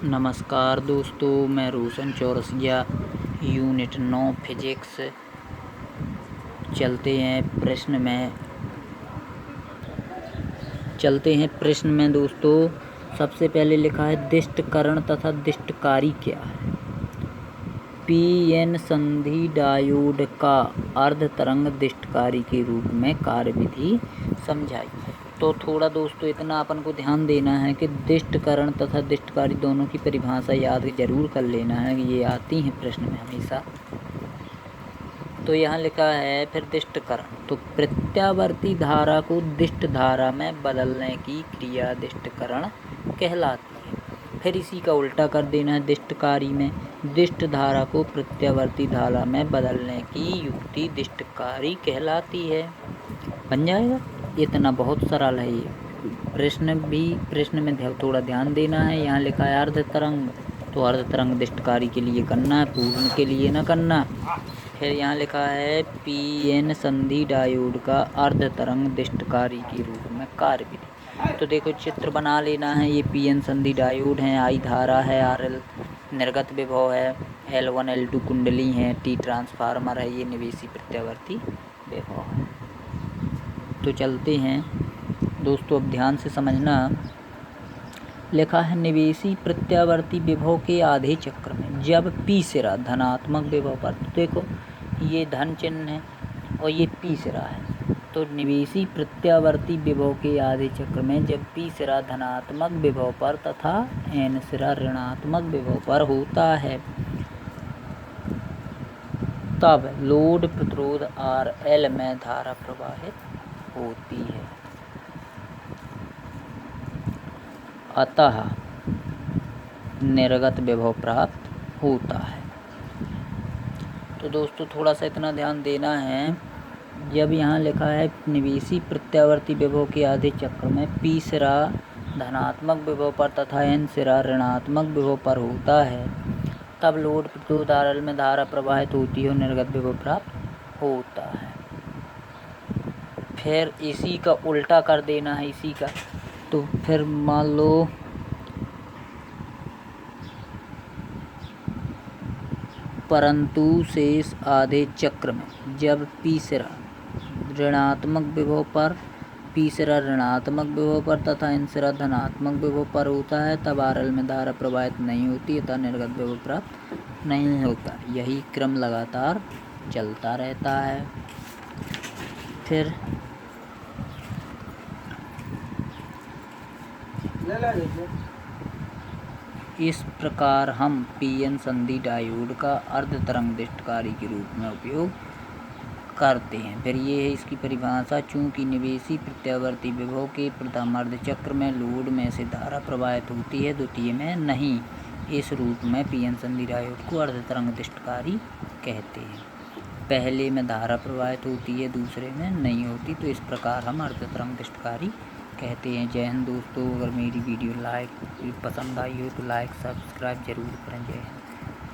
नमस्कार दोस्तों, मैं रोशन चौरसिया। Unit 9 physics. चलते हैं प्रश्न में दोस्तों। सबसे पहले लिखा है दिष्टकरण तथा दिष्टकारी क्या है। पीएन संधि डायोड का अर्ध तरंग दिष्टकारी के रूप में कार्यविधि समझाई। तो थोड़ा दोस्तों इतना अपन को ध्यान देना है कि दिष्टकरण तथा दिष्टकारी दोनों की परिभाषा याद जरूर कर लेना है, ये आती हैं प्रश्न में हमेशा। तो यहाँ लिखा है फिर दिष्टकरण, तो प्रत्यावर्ती धारा को दिष्ट धारा में बदलने की क्रिया दिष्टकरण कहलाती है। फिर इसी का उल्टा कर देना है दिष्टकारी में, दिष्ट धारा को प्रत्यावर्ती धारा में बदलने की युक्ति दिष्टकारी कहलाती है। बन जाएगा। इतना बहुत सरल है ये प्रश्न में थोड़ा ध्यान देना है। यहाँ लिखा है अर्ध तरंग, तो अर्ध तरंग दिष्टकारी के लिए करना है, पूर्ण के लिए न करना। फिर यहाँ लिखा है पीएन संधि डायोड का अर्ध तरंग दिष्टकारी के रूप में कार्यविधि। तो देखो चित्र बना लेना है। ये पीएन संधि डायोड है, आई धारा है, आरएल निर्गत विभव है, L1 L2 कुंडली है, टी ट्रांसफार्मर है, ये निवेशी प्रत्यावर्ती विभव है। तो चलते हैं दोस्तों, अब ध्यान से समझना। लिखा है निवेशी प्रत्यावर्ती विभव के आधे चक्र में जब पी सिरा धनात्मक विभव पर, तो देखो ये धन चिन्ह है और ये पी सिरा है। तो निवेशी प्रत्यावर्ती विभव के आधे चक्र में जब पी सिरा धनात्मक विभव पर तथा एन सिरा ऋणात्मक विभव पर होता है, तब लोड प्रतिरोध RL में धारा प्रवाहित होती है। अतः निर्गत विभव प्राप्त होता है। तो दोस्तों थोड़ा सा इतना ध्यान देना है। जब यहाँ लिखा है निवेशी प्रत्यावर्ती विभव के आधे चक्र में पी सिरा धनात्मक विभव पर तथा एन सिरा ऋणात्मक विभव पर होता है, तब लोड प्रतिरोध RL में धारा प्रवाहित होती है और निर्गत विभव प्राप्त होता है। फिर इसी का उल्टा कर देना है इसी का। तो फिर मान लो परंतु शेष आधे चक्र में जब पी सिरा ऋणात्मक विभव पर, पी सिरा ऋणात्मक विभव पर तथा एन सिरा धनात्मक विभव पर होता है, तब RL में धारा प्रवाहित नहीं होती अतः निर्गत विभव प्राप्त नहीं होता। यही क्रम लगातार चलता रहता है। फिर इस प्रकार हम पीएन संधि डायोड का अर्ध तरंग दिष्टकारी के रूप में उपयोग करते हैं। फिर ये है इसकी परिभाषा। चूँकि निवेशी प्रत्यावर्ती विभव के प्रथम अर्ध चक्र में लोड में से धारा प्रवाहित होती है, द्वितीय में नहीं, इस रूप में पीएन संधि डायोड को अर्ध तरंग दिष्टकारी कहते हैं। पहले में धारा प्रवाहित होती है, दूसरे में नहीं होती, तो इस प्रकार हम अर्ध तरंग दिष्टकारी कहते हैं। जय हिंद दोस्तों। अगर मेरी वीडियो पसंद आई हो तो लाइक सब्सक्राइब जरूर करें। जय हिंद।